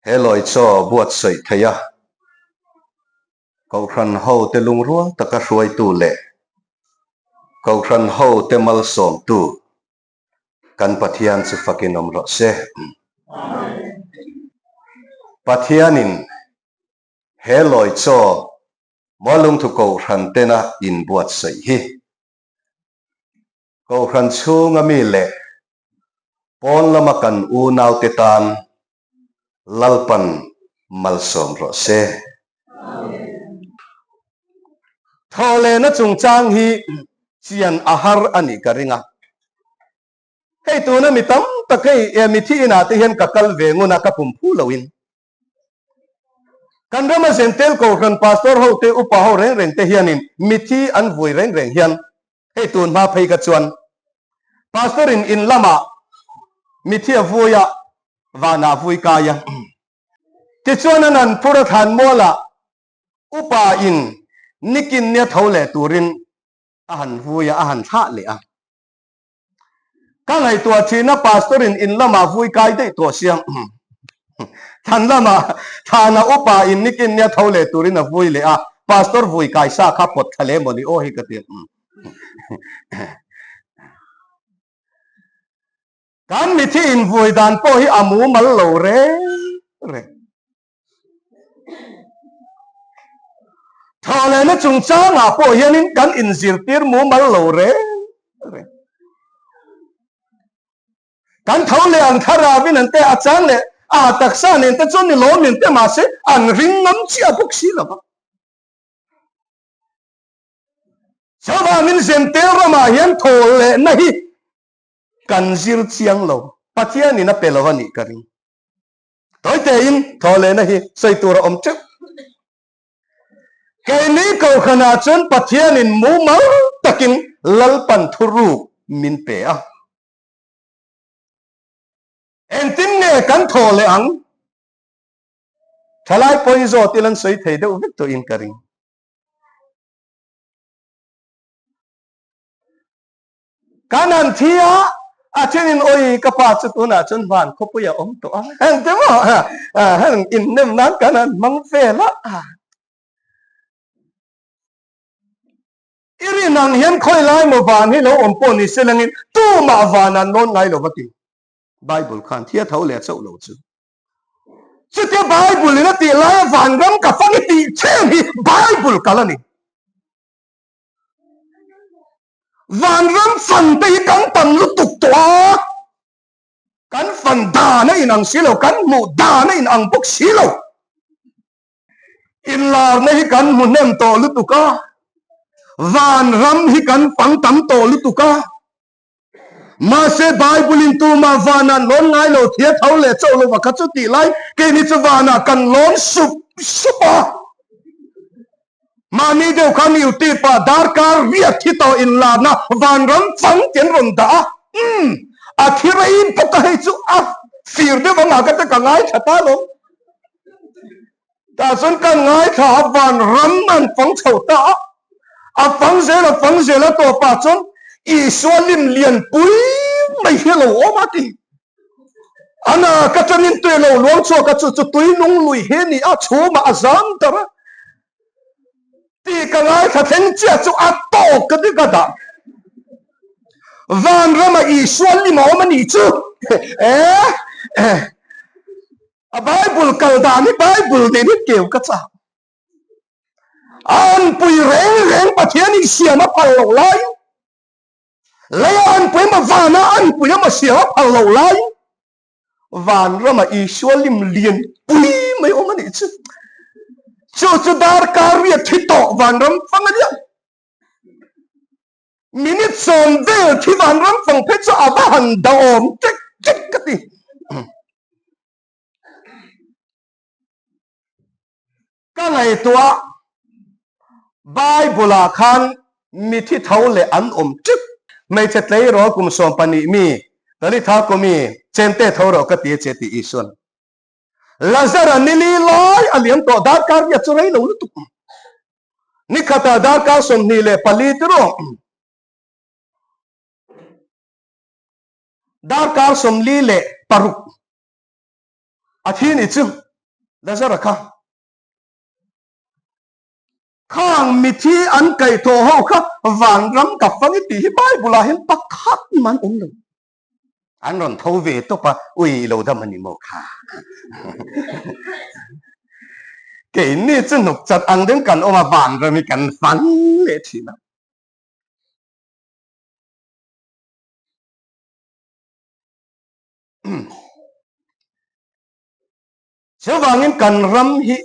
Hello cho buat sợi thầy à cầu khăn hậu te lung ruang ta ka ruai tu le cầu khăn hậu te mal som tu kan pathian chu fakin om ro se pathianin hello cho malung thu cầu khăn te na in buat sợi hi cầu khăn chu ngami le pon lama kan u nau te tan lalpan mal som ro se Thawhlehna chung chang hi chian ahar ani karinga hei tuna mi tam takai mi thi ina te hian kakal ve nguna ka pum phu loin kan rama sentel ko kan pastor ho te upa ho reng reng te hianin mi thi an vui reng reng hian hei tun ma phei ka chuan pastor in lama mi thi vuya wana vui kaya ti chuan an pura than mola upa in nikin nia thole turin ahan vuya ahan tha le a ka ngai tua thina pastor in lama vui kai dei to siam than lama thana upa in nikin nia thole turin a vui le a pastor vui kai sa kha pot thale moni o hi ka ti kan mi thi in vui dan po hi amu mal lo re Thawhlehna chung changa po hianin kan in zirtir mu mal lo re kan thawle an khara bin an te achang le a taksa nen te chon ni lo min te ma se an ring ngam chi a bok si lama chawa min zen tel rama hian Thawhlehna hi kan zir chiang lo pathian ni na pelawani karing toy te in Thawhlehna hi saitura om chep ke ni ko khana chon pathian in mu mal takin lalpan thuru min pe a en tin nge kan thole ang thalai poi zo tilan soi thei de uvik to in karing kanan thia a chenin oi ka pa chu tu na chon van khopu ya om to en te mo han in nem nan kanan mang fe la iri nang hian khoi lai mo van hi lo om po ni selangin tu ma van an non ngai lo baki bible khan thia thole chau lo chu chu te bible ni na ti lai van ram ka fangi ti chen hi bible kalani van ram fan te kan tam lu tuk to kan fan da na in ang silo kan mu da na in ang bok silo in lar na hi kan mu nem to lu tuka van ram hi kan fang tam to lu tuka ma se bible in tu ma vana lon ngai lo thia thawle chau lo wa khachu ti lai ke ni chu vana kan lon sup supa mani deu khan yu ti pa dar kar ria thi to in la na van ram fang chen ron da a thira in paka he chu a fir de wanga ka ta ngai thata lo ta sun kan ngai tha van ram man fang chau ta a fang ze la to pa chon i solim lian pui mai hello o ma ti ana ka chanin tu lo luang cho ka chu tui nung lui he ni a chu ma azam tara ti ka ngai tha theng chia chu a to ka di ka da van rama i solim o ma ni chu a bible kal da ni bible de ni keu ka cha an pui reng pathian i siama pal lo lai lấy an pui ma vana an pui ma siama pal lo lai van rama i solim lian pui mai o ma ni chu chu dar karya thito van ram fangalia minit som vel thi van ram fang phe chu abahan da om tek tek ka ti ka ngai tua bible khan mi thi thawle an om tek mai che tlei ro kum som pani mi tali tha ko mi chente thoro ka ti che ti ison lazara nili loi aliam to dar kar ya churai lo tu ni khata dar ka som ni le pali tro dar ka som li le paruk athin ichu da zara kha khang mi thi an kai tho ho kha van ram ka fangi ti hi Bible hin pakhat man lo an ron thâu về to pa ui lo da mani mo kha cái này chân nục chặt ăn đến cần ôm mà vàng rồi mình cần phán lệ thì nào chứ vàng in cần ram hi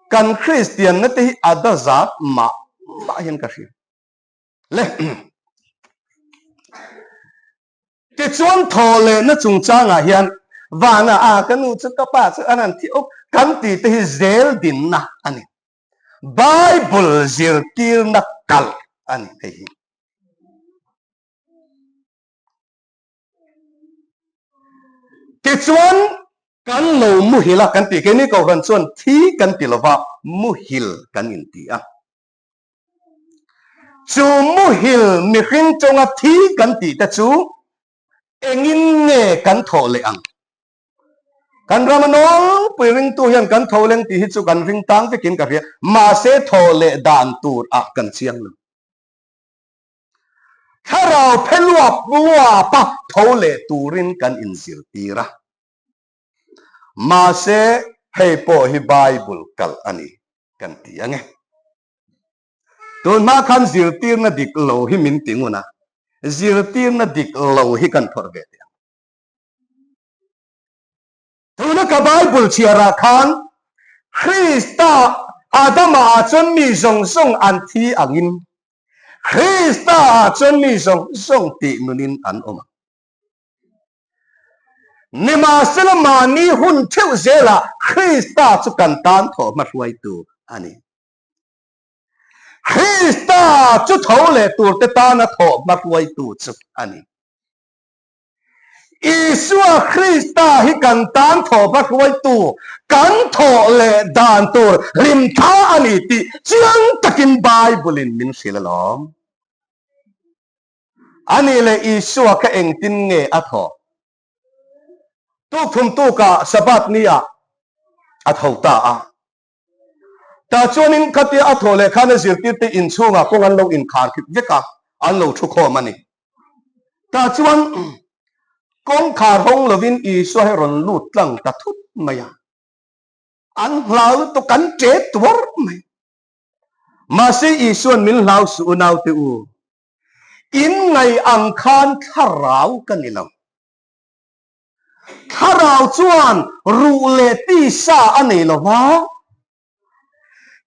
cần Christian nó thì ada zat mà hiền cái gì lệ cái chuyện thò lệ nó chung cha ngà hiền vàng cái nu chút các bạn chứ anh thì ốc cần thì zel din na anh Bible zirtir na kal anh thấy cái chuyện kan lo muhila kan ti cái này câu gần chuyện thi kan ti lo va muhil kan in ti à chú muhil mi khinh trong a thi kan ti ta chú engin nghe kan thọ lệ ang kan ramanol piring tu hian kan thọ leng ti hi chu kan ring tang ve kin ka ria ma se thọ lệ dan tur a kan chiang lu tharau phelua bua pa thọ lệ turin kan in zir tira ma se hei po hi Bible kal ani kan ti ange tun ma khan zirtir na dik lo hi min tinguna zirtir na dik lo hi kan thor ve te tun ka Bible chiara khan Christa adama chon mi zong zong an thi angin Christa chon mi zong zong ti nunin an oma nima selama ni hun theu zela Christa chu kan tan tho ma ruai tu ani Christa chu tho le tur te ta na tho ma ruai tu chu ani Isua Christa hi kan tan tho ma ruai tu kan tho le dan tur rim tha ani ti chiang takin Bible in min silalom ani le Isua ka eng tin nge a tho tu thum tu ka sabat nia a tho ta a ta chuanin khatia a tho le khana zirtir te in chunga kong an lo in khar khip veka an lo thu kho mani ta chuan kong khar hong lovin Isua he ron lut tlang ta thut maya an hlau to kan che tuar mai ma se Isua min hlau su nau te u in ngày ang khan tharau kanilam tharau chuan ru le ti sa ani lo wa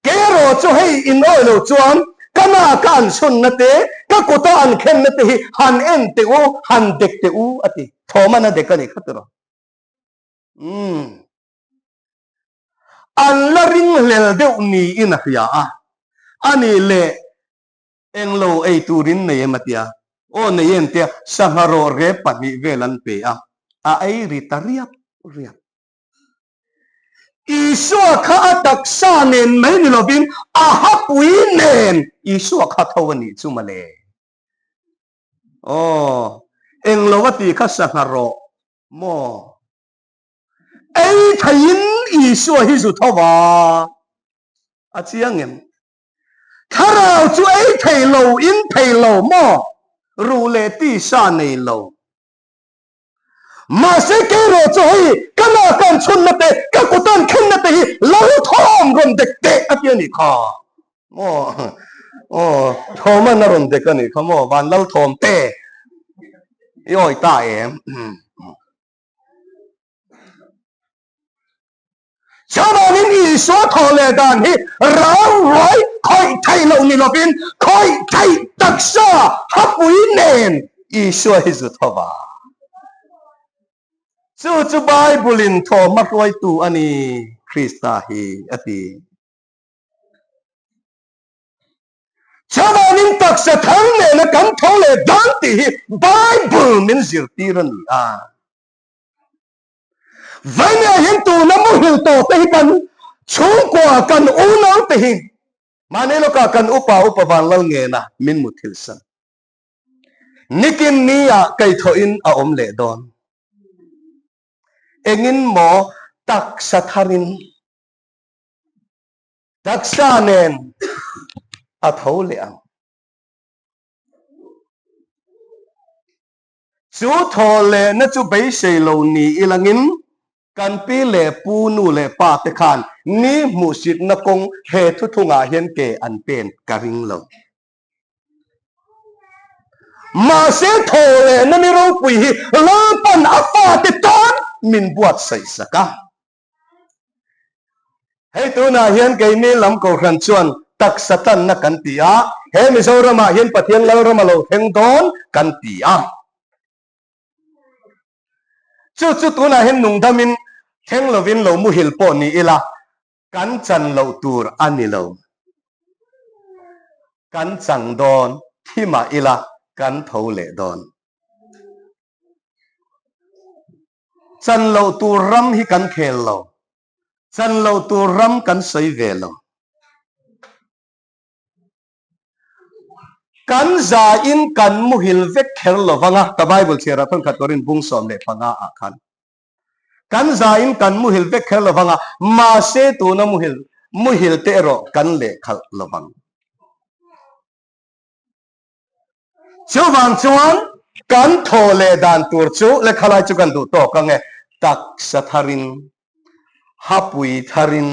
kero chu hei in oi lo chuan kana kan sun na te ka ko ta an khen na te hi han en te u han dek te u ati thoma na dekani khatro an la ring lel deuh ni in a hria a ani le eng lo ei turin nei ematia o nei en te sangaro re pani velan pe a ei ritariap riap Isua kha atak sa nen mai ni lovin a hapui nen Isua kha thawani chumale eng lowati kha sangaro mo ei thain Isua hi zu thawa a chiangem tharau chu ei thailo in thailo mo ru le ti sa nei lo mà sẽ kêu rồi cho hi cái nào còn chun na te cái cụ tan khen na te hi lâu thom ron dek te at yan ni kha thom na ron dek ani kha mo van lâu thom te yoi ta em cho nên ý số thọ lệ đàn hi rau rối khoi thay lâu ni lo bin khoi thay đặc sa hấp quý nền ý số hi zu thọ va chu Bible in tho ma roi tu ani Christa hi ati chamanin tak sa thang le na kan tho le dan ti hi Bible min zirtiran vanya hin tu na mu hil to te kan chung kwa kan unang te hi manelo ka kan upa vanlal nge na min muthil san nikin nia kai tho in a om le don engin mo taksa tharin taksa nen a tho le ang chú thò le na chú bay sei lo ni ilangin kan pi le pu nu le pa te khan ni mu sit na kong he thu thunga hian ke an pen karing lo mà sẽ thò le na ni ro pui hi la pan a pa te ton min buat sei saka hei tu na hian ke mi lam ko khan chuan tak satan na kan tia he mi zo rama hian pathian lo rama lo theng don kan tia chu tu na hian nung damin theng lovin lo mu hil po ni ila kan chan lo tur ani lo kan chang don thima ila kan tho le don chan lo tur ram hi kan khel lo chan lo tur ram kan sei ve lo kan za in kan mu hil vek khel lo wanga ka bible chera thon khatorin bung som le panga a khan kan za in kan mu hil vek khel lo wanga ma se tu na mu hil te ro kan le khal lo wang chu wang chuan kan tho le dan tur chu le khalai chu kan du to ka nge tak sa tharin hapui tharin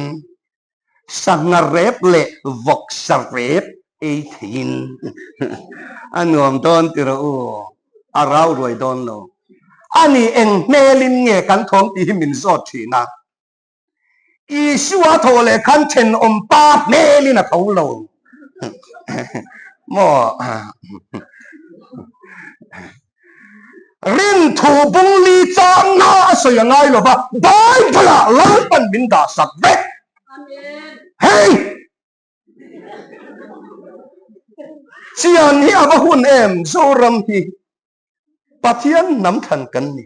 sangarep le vok sarep e thin anuam don tiro u arau roi don lo ani eng melin nge kan thong ti min zot thina i suwa tho le kan chen om pa melin a tho lo mo rin thu bung li chang na so ya ngai lo ba bible la pan min da sak ve hey chian hi aba hun em zoram hi pathian nam than kan ni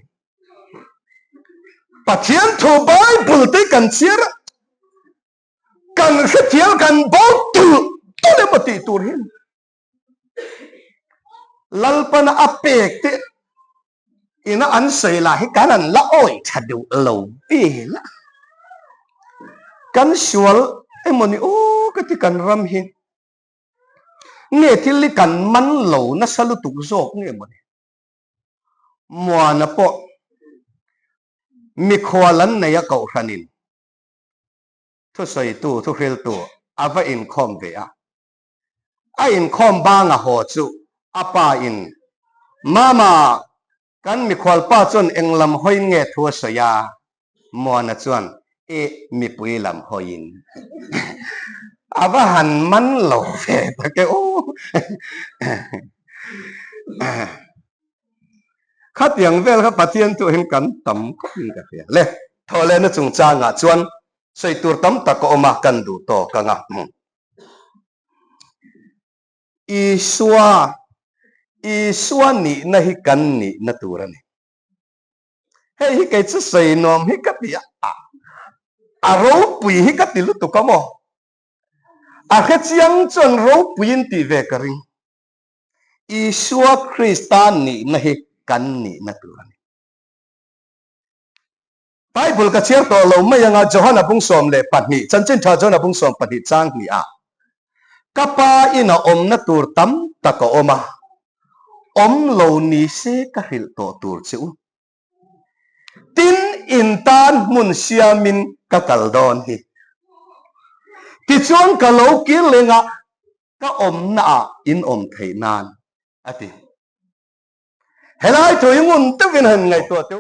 pathian thu bible te kan chiar kan khatial kan bo tu le mati tur hin lalpana apek te ina an sei la hi kanan la oi thadu lo pe la kan sual emoni o kati kan ram hi nge thil kan man lo na salu tuk zok nge moni muana po mi khwalan na ya kau khanin thu sei tu thu khel tu ava in khom ve a in khom ba nga ho chu apa in mama kan mi khwal pa chon englam hoi nge thua saya muana chuan e mi pui lam hoin ava han man lo ve ta ke o khát yang vel kha pathian tu hin kan tam ko ni ka le thole na chung cha nga chuan sei tur tam ta ko ma kan du to ka nga iswa ni na hi kan ni na turani hei hi kai chu sei nom hi ka tia a ro pui hi ka ti lu tu ka mo a khe chiang chon ro puin ti ve ka ring iswa kristan ni na hi kan ni na turani bible ka chiar to lo mai anga johana bung som le patni chanchin tha johana bung som patni chang ni a kapa ina om na tur tam ta ko oma om lo ni se ka hil to tur chu tin in tan mun siamin ka kaldon hi ti chuan ka lo kir lenga ka om na in om thei nan ati helai thoi ngun te vin han ngai to te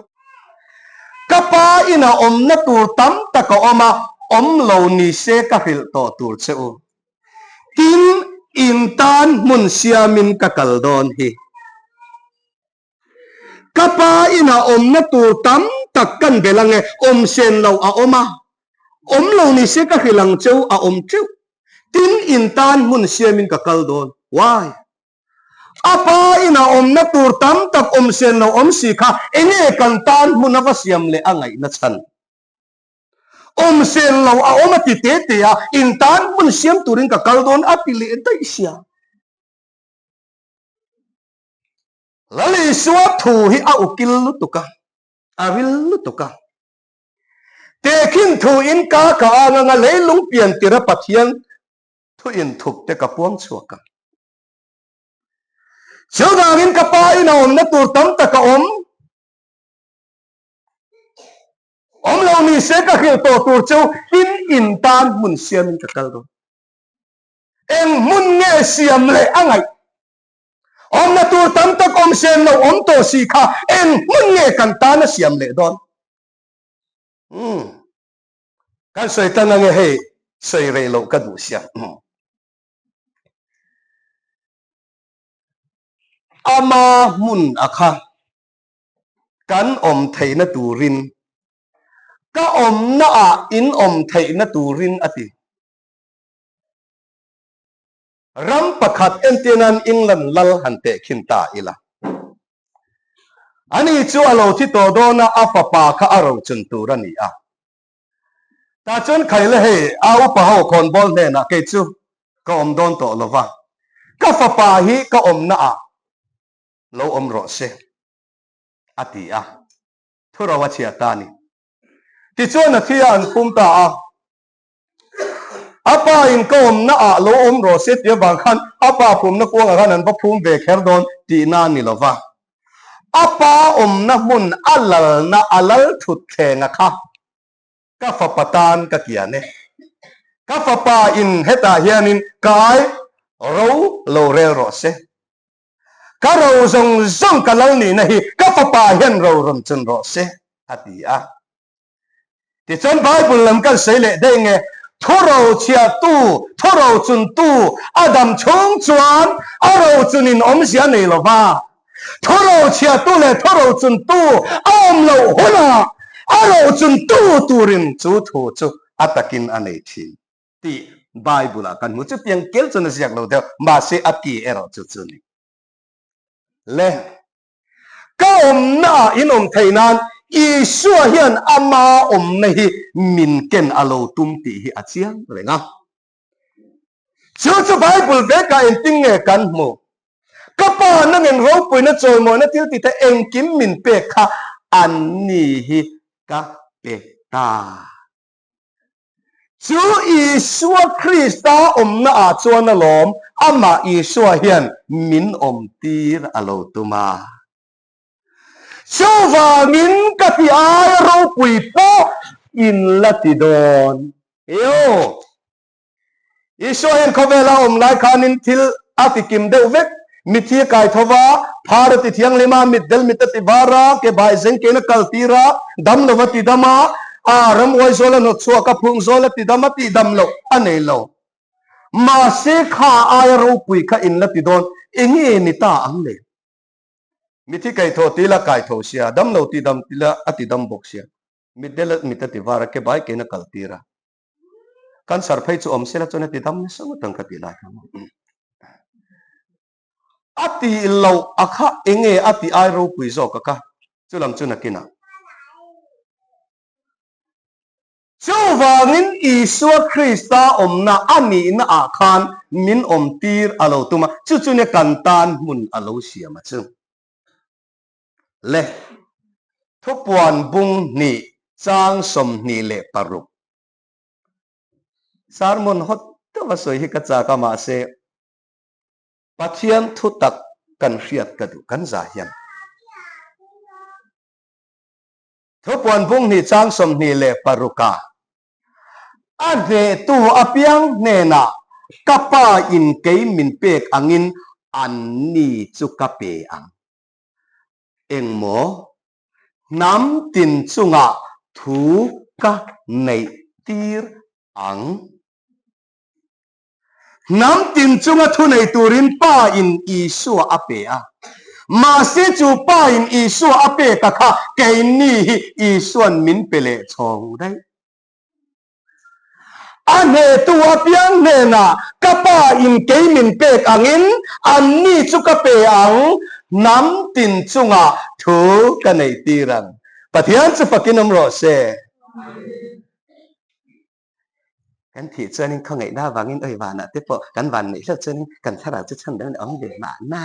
kapa ina om na tur tam ta ko oma om lo ni se ka hil to tur chu tin in tan mun siamin ka kaldon hi kapa ina om na tur tam tak kan belange om sen lo a oma om lo ni se ka hilang cheu a om cheu tin in tan mun siamin ka kaldon why apa ina om na tur tam tak om sen lo om si kha enge kan tan mun ava siam le angai na chan om sen lo a oma ti te te a in tan mun siam turin ka kaldon apili dai sia lali suwa thu hi a ukil lu tuka avil lu tuka te khin thu in ka ka nga leilung pian tira pathian thu in thup te ka puang chuaka chugang in ka pa in om na tur tam ta ka om lo ni se ka khil to tur chu in tan mun siam in ka kal do eng mun nge siam le angai om na tur tam tak om siam lo om to si kha eng mun nge kan ta na siam le don kan soi tan nge he soi re lo ka du sia ama mun akha kan om thei na turin ka om na a in om thei na turin ati ram pakhat entinan england lal hante khinta ila ani chu alo thi to do na afapa kha aro chun turani a ta chun khaile he au pa ho khon bol ne na ke chu ka om don to lova ka fapa hi ka om na a lo om ro se ati a thura wa chia ta ni ti chu na thia an pum ta a apa in ka om na a lo om ro se ti bang khan apa pum na ko nga nan ba phum ve kher don ti na ni lova apa om na mun alal na alal thut thenga kha ka fapatan ka kiane ka fapa in heta hianin kai ro lo re ro se ka ro zong zong ka lo ni na hi ka fapa hian ro rom chun ro se ati a ti chon bible lam kan sei le de nge thoro chia tu thoro chun tu adam chung chuan aro chunin om sia nei lo ba thoro chia tu le thoro chun tu om lo hona aro chun tu turin chu thu chu atakin anei thi ti bible kan mu chu piang kel chun siak lo de ma se ati ero chu chu ni le ka om na in om theinan Isua hian ama om na hi min ken alo tum ti hi achiang renga chu bible ve ka en ting nge kan mo kapa na ngen ro pui na choi mo na til ti ta eng kim min pe kha an ni hi ka pe ta chu Isua Krista om na a chuan na lom ama Isua hian min om tir alo tuma Suvangin kati ay ro pui po in latidon. Yo. Isohen kovela lai kanin til atikim deuvet mithi kai thova bharati thiang lima middel mitati bara ke bai zeng ke na kaltira dam lovati dama aram wai zola no chua ka phung zola ti dama ti dam lo anei lo ma se kha ay ro pui kha in latidon engi ni ta angle mithi kai tho tila kai tho sia dam lo ti dam tila ati dam bok sia middel mitati bara ke bai ke na kaltira kan sarphai chu om sela chona ti dam so tang ka ti la ati lo akha enge ati ai ro pui zo ka chulam chuna kina chuwangin Isua Krista omna ani na akhan min om tir alo tuma chu ne kantan mun alo sia ma chu le thupuan bung ni chang som ni le paruk sarmon hot to wa soi hi ka cha ka ma se pathian thu tak kan riat ka du kan za hian thupuan bung ni chang som ni le paruka ade tu apiang ne na kapa in ke min pek angin an ni chu ka pe ang eng mo nam tin chunga thu ka nei tir ang nam tin chunga thu nei turin pa in Isua ape a ma se chu pa in Isua ape ka kha ke ni Isuan min pele chong dai ane tu apiang ne na kapa in ke min pek angin an ni chu ka pe ang nam tin chunga thu ka nei tirang pathian chu pakinom ro se kan thi chuanin khongai na wangin oi wana te po kan wan nei lo chuanin kan thara chu chan dan ong de ma na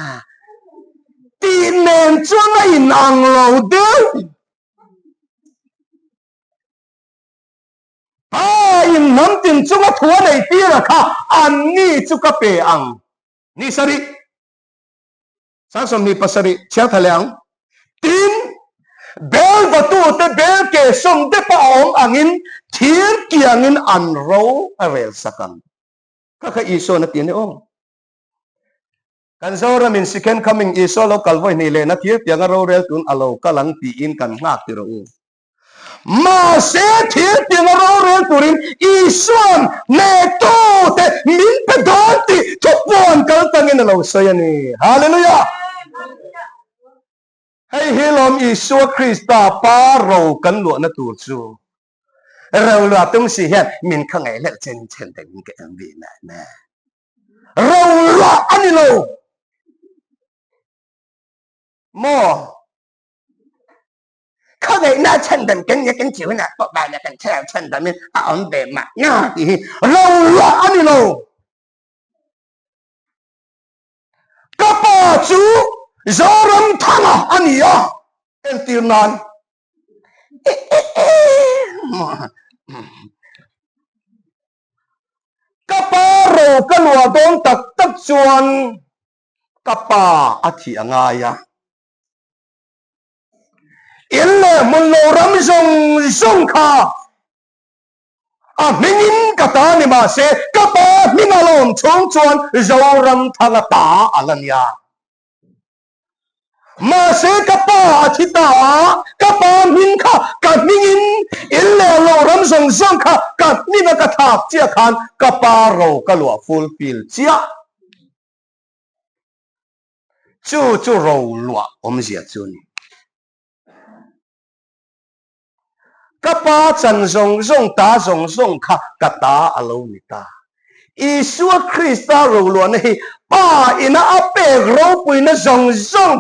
ti nen chuan in ang lo de nam tin chunga thua nei tira kha an ni chu ka pe ang ni sari sang som ni pasari chia thalang tin bel batu te bel ke som te pa om angin thir kiangin an ro arel sakam ka iso na tin ong kan zora min second coming iso lo kalvoi ni le na thir tiang ro rel tun alo kalang ti in kan ngak ti ro ma se thir tiang ro rel turin ison ne to te min pe don ti chopon kal tangin lo soyani hallelujah hay hilom iso krista pa ro kan lo na tu chu ro lo tung si hian min khangai le chen chen te min ke ang vi na na ro lo ani lo moเขาเลยน่าเช่นเดิมกันเนี่ยกันจิ๋วน่ะบอกไปเนี่ยกันเช่นเดิมเนี่ยเอาอันเดิมมาง่ายดีเราละอันนี้เรากระป๋าจูจอรำทั้งอันนี้อ่ะเป็นตีนานกระป๋าเรากันว่าโดนตักชวนกระป๋าอาทิตย์ง่ายอ่ะอินเลยมันโลรำส่งข้าmingin kata ni ma se kapa minalom chung chuan zoram thanga ta alanya ma se kapa athita kapa min kha ka mingin ille lo ram song kha ka ni na ka thak chia khan kapa ro ka lo fulfill chia chu ro lo om zia chu ni kapa chan zong ta zong kha kata alo ni ta isu krista ro lo nei pa ina ape ro pui na zong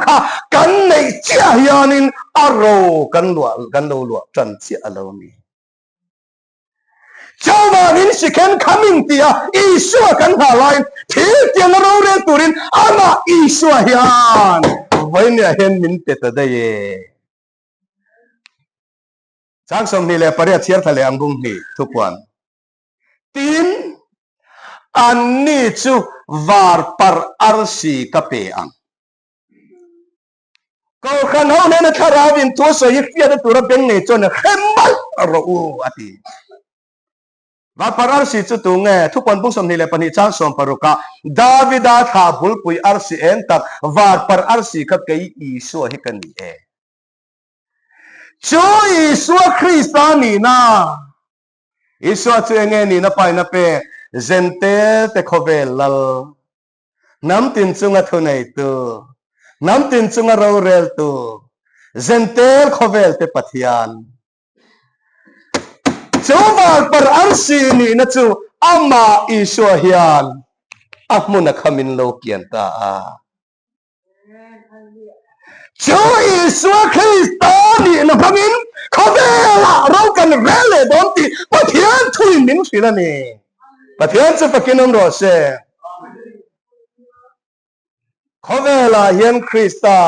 kha kan nei chia hianin aro kan lo chan chia alo ni chawa in siken coming tia isu kan halai thil tiang ro re turin ama isu hian voinia hen min te ta dai sang som ni le paria chiar thale angung ni thukwan tin an ni chu var par arsi kape ang ko khan ho ne na tharawin tu so yifia da tura beng ne chon khembal ro u ati var par arsi chu tu nge thukwan bung som ni le pani chang som paruka davida tha bul pui arsi en tak var par arsi ka kai I so hi kan ni e chu isu krista ni na isu chu nge ni na pai na pe zente te khovel lal nam tin chunga thunai tu nam tin chunga ro rel tu zente khovel te pathian chu var par arsi ni na chu ama isu hian amuna khamin lo kian ta chu isu krista ni na bangin khovela ro kan rele don ti pathian thui min sila ni pathian chu pakinom ro se khovela hian krista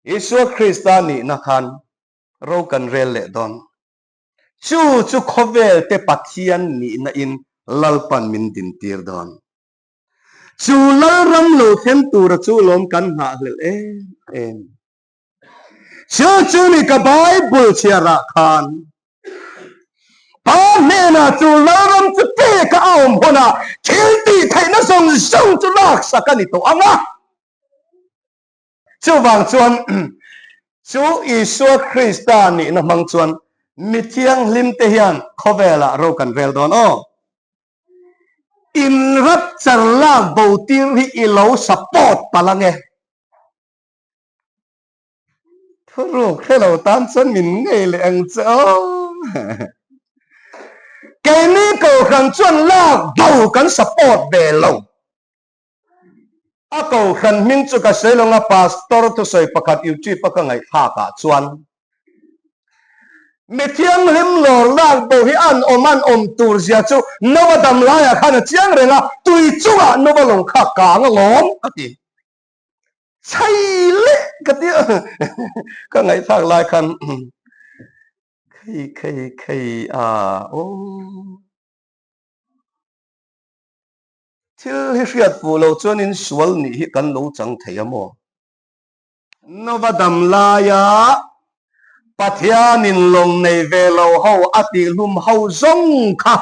isu krista ni na khan ro kan rele don chu khovel te pathian ni na in lalpan min din tir don chu lal ram lo them tur chu lom kan ha hlel em chu ni ka bible chiara khan pa ne na chu lal ram chu te ka om hona thil ti thaina song chu lak sakani to anga chu wang chuan chu isu krista ni na mang chuan mi thiang lim te hian khovela ro kan rel don in rat charla botir hi ilo support palange thuru khelo tan chan min ngei le ang cho cái ní cầu khăn chuan la đầu kan support về lâu a cầu khăn min chu ka sei longa pastor tu soi pakhat youtube pa ka ngai kha ka chuan mi thiang lim lo lak bo hi an om tur zia chu nowa dam la ya khan chiang renga tui chuwa nowa long kha ka nga lom ati chai le ka ti ka ngai thak lai khan khai a o thil hi hriat fu lo chuan in sual ni hi kan lo chang thei amo novadam laya pathianin long nei ve lo ho ati lum ho zong kha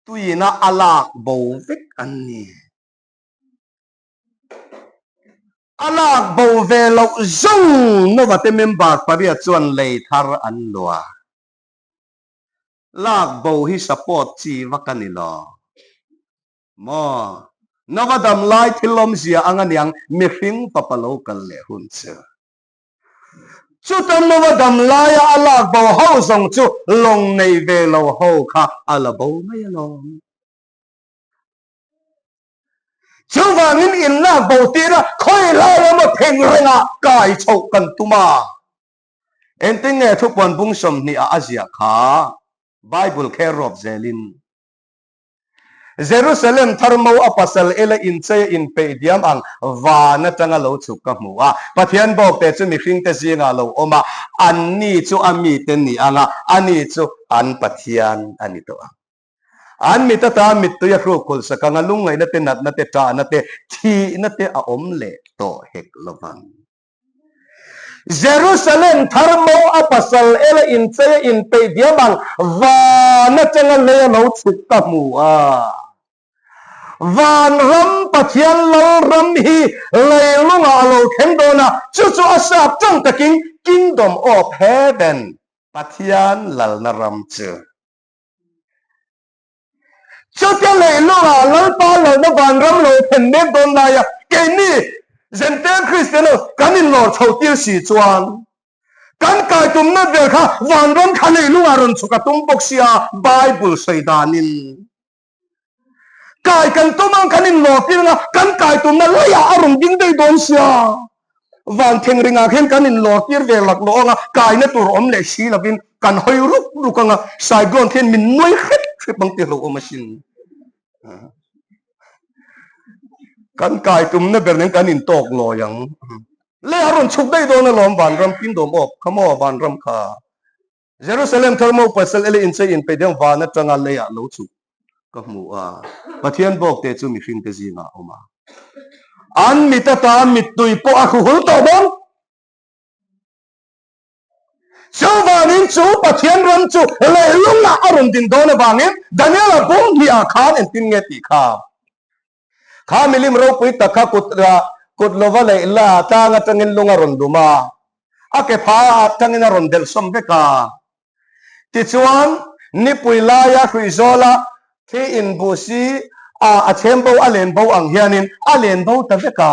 tuina alak bo vek ani alak bo ve lo zong novate member paria chuan lei thar an lua lak bo hi support chi vakani lo mo novadam lai thilom zia anganiang mihring papalo kal le hun chu chu tam novadam lai alak bo ho zong chu long nei ve lo ho kha ala bo mai lo chu wangin in lak bo tira khoi lai ma pheng renga kai chau kan tuma enting nge thu pon bung som ni a azia kha bible kherop zelin Jerusalem tharmo apasal ela inche in pediam ang vana tanga lo chuka muwa pathian bok te chu mi hring te zinga lo oma anni chu ami te ni anga ani chu an pathian ani to an mi ta ta mit tu ya ru kul sakanga lungai na te nat na te ta na te thi na te a om le to hek lovan Jerusalem tharmo apasal ela inche in pediam ang vana tanga le lo chuka muwa Vanlalrem hi leilung alo khendona chu chu asap chang taking kingdom of heaven pathian lalna ram chu chu te leilung alo pa lalna vanram lo khen ne don na ya ke ni zente christiano kanin lor chautir si chuan kan kai tum na ber kha vanram khale lu aron chuka tum boxia bible saidanin kai kan tumang kanin lo tinga kan kai tum na laya arung ding dei don sia van theng ringa khen kanin lo tir ve lak lo nga kai na tur om le si lavin kan hoi ruk rukanga sai gon khen min noi khet khipang ti lo omasin kan kai tum na ber nen kanin tok lo yang le arun chuk dei don na lom van ram pin dom op khamo van ram kha Jerusalem thermo pasal ele in say in pedang van atanga le ya lo chu kamu pathian bok te chu mi hring te zinga oma an mitata mitui po aku hul to bong chuwanin chu pathian ram chu le lunga arun din dona bangin daniela bong hi a khan en tin nge ti kha kha milim ro pui takha kutra kutlova le la ta nga tangin lunga ron duma ake pha tangin ron del som beka ti chuan ni pui la ya khrizola thi in busi a chembo alen bo ang hianin alen bo ta veka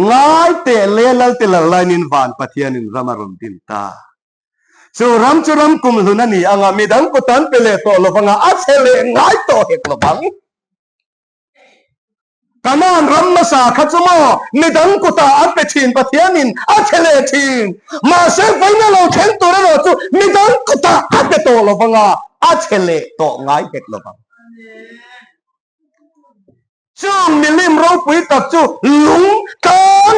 ngai te lelal te lalainin van pathianin ramaron din ta chu ram kum luna ni anga midang putan pele to lovanga a chele ngai to hek lovang kaman ram masa khachumo midang kuta a pe thin pathianin a chele thin ma se vaina lo chen to ro chu midang kuta a pe to lovanga a chele to ngai hek lovang chu milim ro pui tak chu lung kan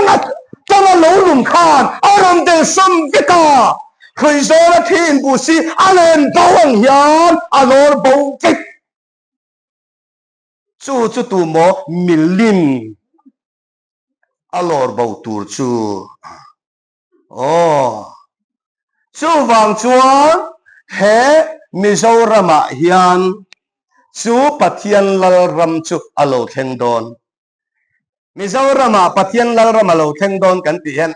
tala lo lum khan aram de sam veka khoi zora thin bu si alen bawang hian alor bo vek chu tu mo milim alor bo tur chu chu wang chuan he mizorama hian chu pathian lalram chu alo theng don mizorama pathian lalram alo theng don kan ti hian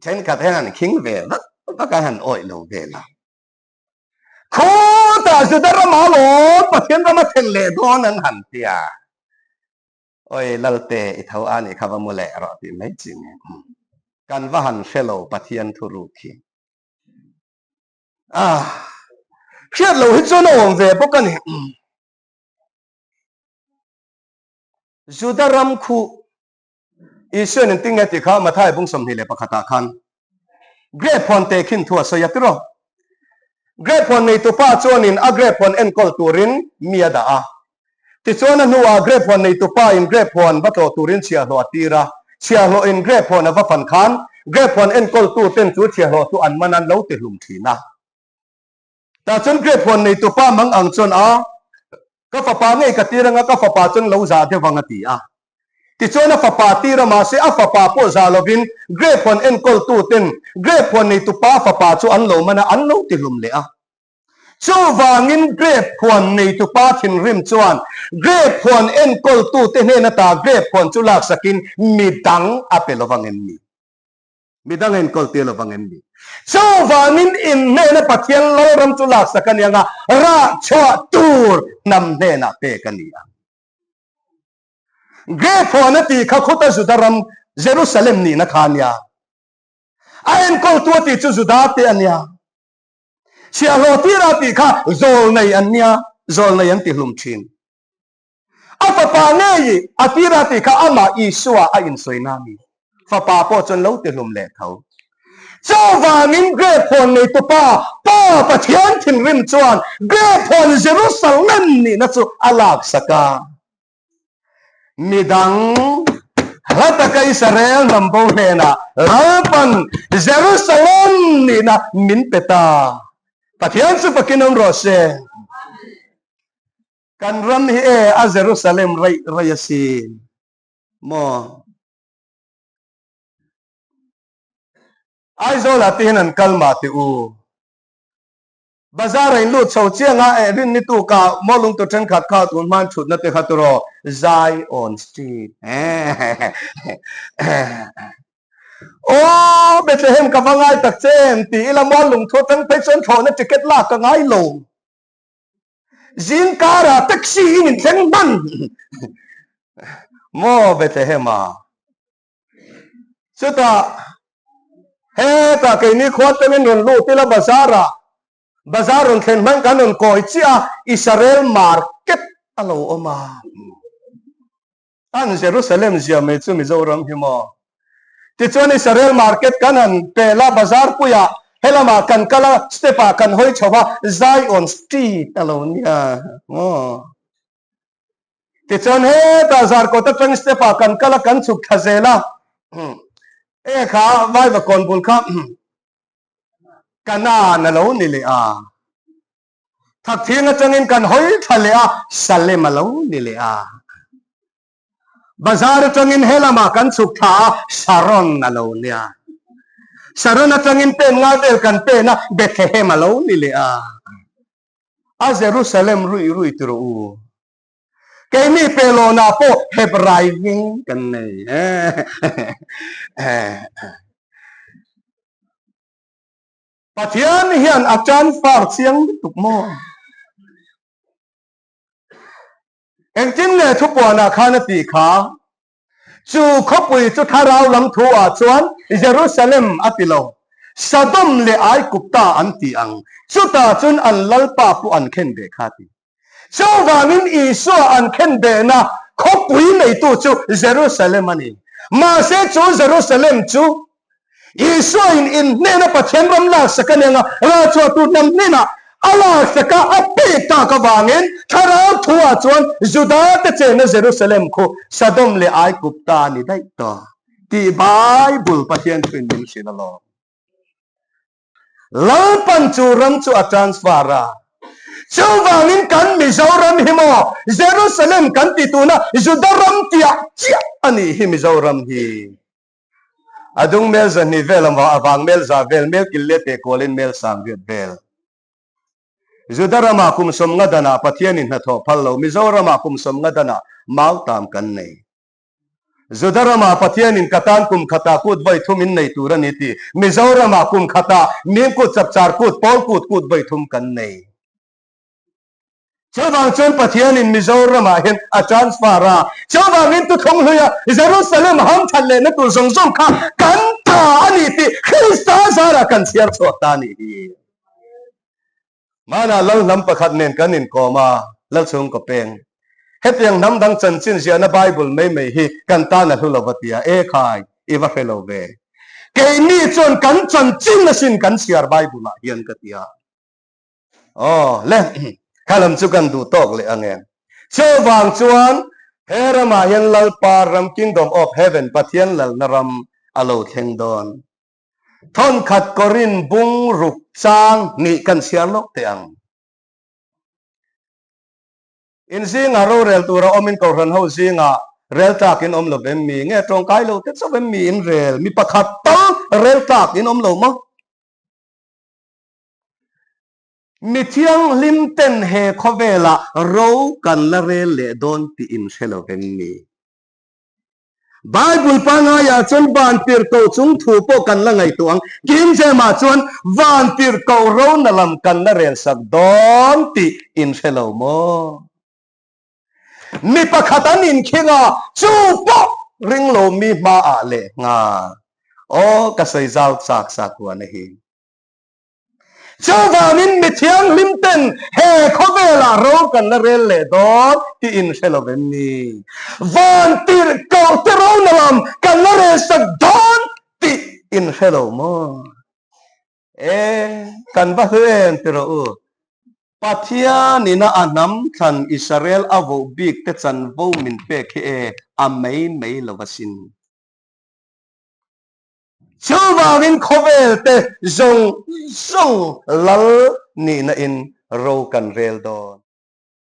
chen khat han king ve ba ka han oi lo ve la khu ta su da rama lo pathian rama theng le don an han tia oi lalte i thau ani khawa mu le ro ti mai ching kan va han fellow pathian thuru khi khiat lo hi chuan ong ve bok ani Judaram khu Israel in tinga ti kha mathai bung som hi le pakhata khan great phone te khin thua so yatiro great phone nei to pa chuan in a great phone en kol turin miada a ti chuan a nuwa great phone nei to pa in great phone ba to turin chia lo atira chia lo in great phone va fan khan great phone en kol tu ten chu chia lo tu an manan lo te hlum thina ta chuan great phone nei to pa mang ang chuan a ก็ฝาปาไงกตีรังก็ฝาปาจนเราจ่าเทวังตีอ่ะที่ชวนฝาปาตีรามาเสียฝาปาโพซาลวินเกรพอนเอ็นกอลตูเต็นเกรพอนในตุป้าฝาปาจูอันโลมันอันโลติลุมเลยอ่ะชูวางินเกรพอนในตุป้าทินริมจวนเกรพอนเอ็นกอลตูเต็นเฮนตาเกรพอนจุลักสกินมีดังอเปลวังเอ็นมีดังเอ็นกอลตีลวังเอ็นมีชาวานินอินเนนปัทยันลอยรำจุลักสกันยังราชตูร์นำเนนเปกันยังเกรพอนตีข้าคุตจุดารำเยรูซาเล็มนี่นักขานยาเอ็นกอลตัวตีจุดาเตอันยาเชียโลตีราตีข้าโจลในอันยาโจลในอันติลุมชินอัฟปาเนยอตีราตีข้าอามาอิสวาอินสวยนามีฟาปาโปจนเล่าติลุมเล็กเขาเจ้าวานินเกรพอนในตัวป้าปะเทียนถิ่นริมจวนเกรพอนเยรูซาเล็มนี่นักสู้อาลักสกามีดังรัฐกอิสราเอลนำโบเฮนะรัปันเยรูซาเล็มนี่นะมินเปตาปะเทียนสุภกินอมโรเซกันรันเฮอาเยรูซาเล็มไรยซีนโมไอโซลาตีนันคัลมาติอูบาซาร์อินลูดโซเชียงารินนิตุกามอลุงตัวฉันขัดข้าวตุนมันชุดนัตเตขัดตัวไซออนสตรีทโอ้เบธเลเฮมกับว่าไงตักเจมตีละมอลุงทั่วทั้งเพชรทอนัตจิเกตลากกับไงลงจินการะแท็กซี่อินเซนบันโมเบธเลเฮมาสุดท้ายเฮ้ตาเกนี่ขวดเต็มเงินลูกที่ละบาซาร์รุ่งเข็นมันกันนุ่นก่อยเชียอิสราเอลมาร์เก็ตอัลโลอมาอันเยรูซาเล็มเจียไม่ซูมิโซรัมฮิมอที่ชวนอิสราเอลมาร์เก็ตกันนั่นเปล่าบาซาร์ปุยาเฮลามากันกะละสเตปากันหอยชาวาไซออนสตรีทอัลโลเนี่ยที่ชวนเฮตาซาร์ก็ตั้งสเตปากันกะละกันสุขทะเซล่าข้าไว้ว่าคนบุญครับกันน่านั่นแล้วนี่เลยถ้าเที่ยงจังอินกันหอยทะเลสัลเลมาแล้วนี่เลยบาซาร์จังอินเฮลามากันสุขท่าชารอนนั่นแล้วเนี่ยชารอนจังอินเป็นงาเดลกันเป็นนะเบธเลเฮมมาแล้วนี่เลยเยรูซาเล็มรุยตรูแกนี่เปโลนาโปเฮบรายวิ่งกันเนี่ยปัจจัยนี้อันอาจารย์ฟาร์เสียงตุกโมเองจริงเลยทุกวันอาคารตีขาจูขบุยจุดทาราวลำทัวชวนเยรูซาเล็มอติโลสะดมเลไอกุปตาอันตีอังจุดตาจุนอันลัลปาปุอันเข็นเดขาตีเจ้าว่ามินอีสัวอันเข็นเดนะขบุยในตัวจูเยรูซาเล็มนี่มาเสจูเยรูซาเล็มจูอิสราเอลอินเนนปัจจัยรำลักสกันยังราชวัตถุนำเนนะอาลาสกาอภิตากบางเงินทาราวทัวจวนจุดาเตเจนเยรูซาเล็มโคสะดมเลไอกุปตานี่ได้ต่อที่ไบเบิลปัจจัยเป็นมิสินลอลาปันจูรัมจูอาจารย์ฟาราเจ้าว่ามินกันมิจารัมฮิโมเยรูซาเล็มกันติตูนะจุดารัมที่อันนี้ฮิมิจารัมฮีอดุงเมลจะนิเวลมาอวังเมลจะเวลเมลกิเลตเอโคลินเมลสังเวลเวลจุดารามาคุมสมงดานาปัทยานินหัทอพัลโลมิจารามาคุมสมงดานามาตามกันเนจุดารามาปัทยานินกตันคุมขตาคูดไว้ทุมินในตุรนิติมิจารามาคุมขตามีมกุดจับจารคูดปอลคูดไว้ทุมกันเนเจ้าบางชนปัทยานินมิจารามาเห็นอาจารย์ฟาราเจ้าบางนินตุทงเฮียเยรูซาเล็มห้ามทะเลนักตุสงสงข้ากันตาอันนี้ที่คริสต์สาระกันเสียร์สวดตานี่มาน่าเล่าน้ำประคัดเน้นกันนินกอมาเล่าชงกับเป็นเฮ็ดยังน้ำดังจันชินเสียนะไบเบิลไม่ฮีกันตานะทุลวัติยาขายอีวะเฟลเวเกนี่จนกันจันชินนะสินกันเสียร์ไบเบิลมาเฮียนกัติยาเล่ข้าลำจุกันดูตอกเลยอันเงี้ยเชื่อวางชวนเฮรมาเฮียนลัลปารัม Kingdom of Heaven ปัทยันลัลนรำอโลเทงดอนทนขัดกรินบุงรุกจางนี่กันเสียลกเตียง in zinga ro rel tura omin ko ran ho zinga rel tak in om lo bem mi nge trong kai lo te so bem mi in rel mi pakhat ta rel tak in om lo ma mi thiang lim ten he khovela ro kan la rel le don ti in shelo bem mi Bible pa nga ya chon van tir ko chung thu po kan la ngai tuang kim je ma chon van tir ko ro na lam kan la rel sak don ti in shelo mo mi pakhatan in khinga chu po ring lo mi ma a le nga o ka sai zau sak sak wa na hi chu vanin mi thiang lim ten he khovela ro kan la rel le don ti in shelo ben ni van tir ko te ro na lam kan la rel sak don ti in shelo mo kan ba hen ti ro Pathia nina anam than Israel avo big te chan vo min pe ke a mei lovasin chuwa min khovel te zong lal ni na in ro kan rel don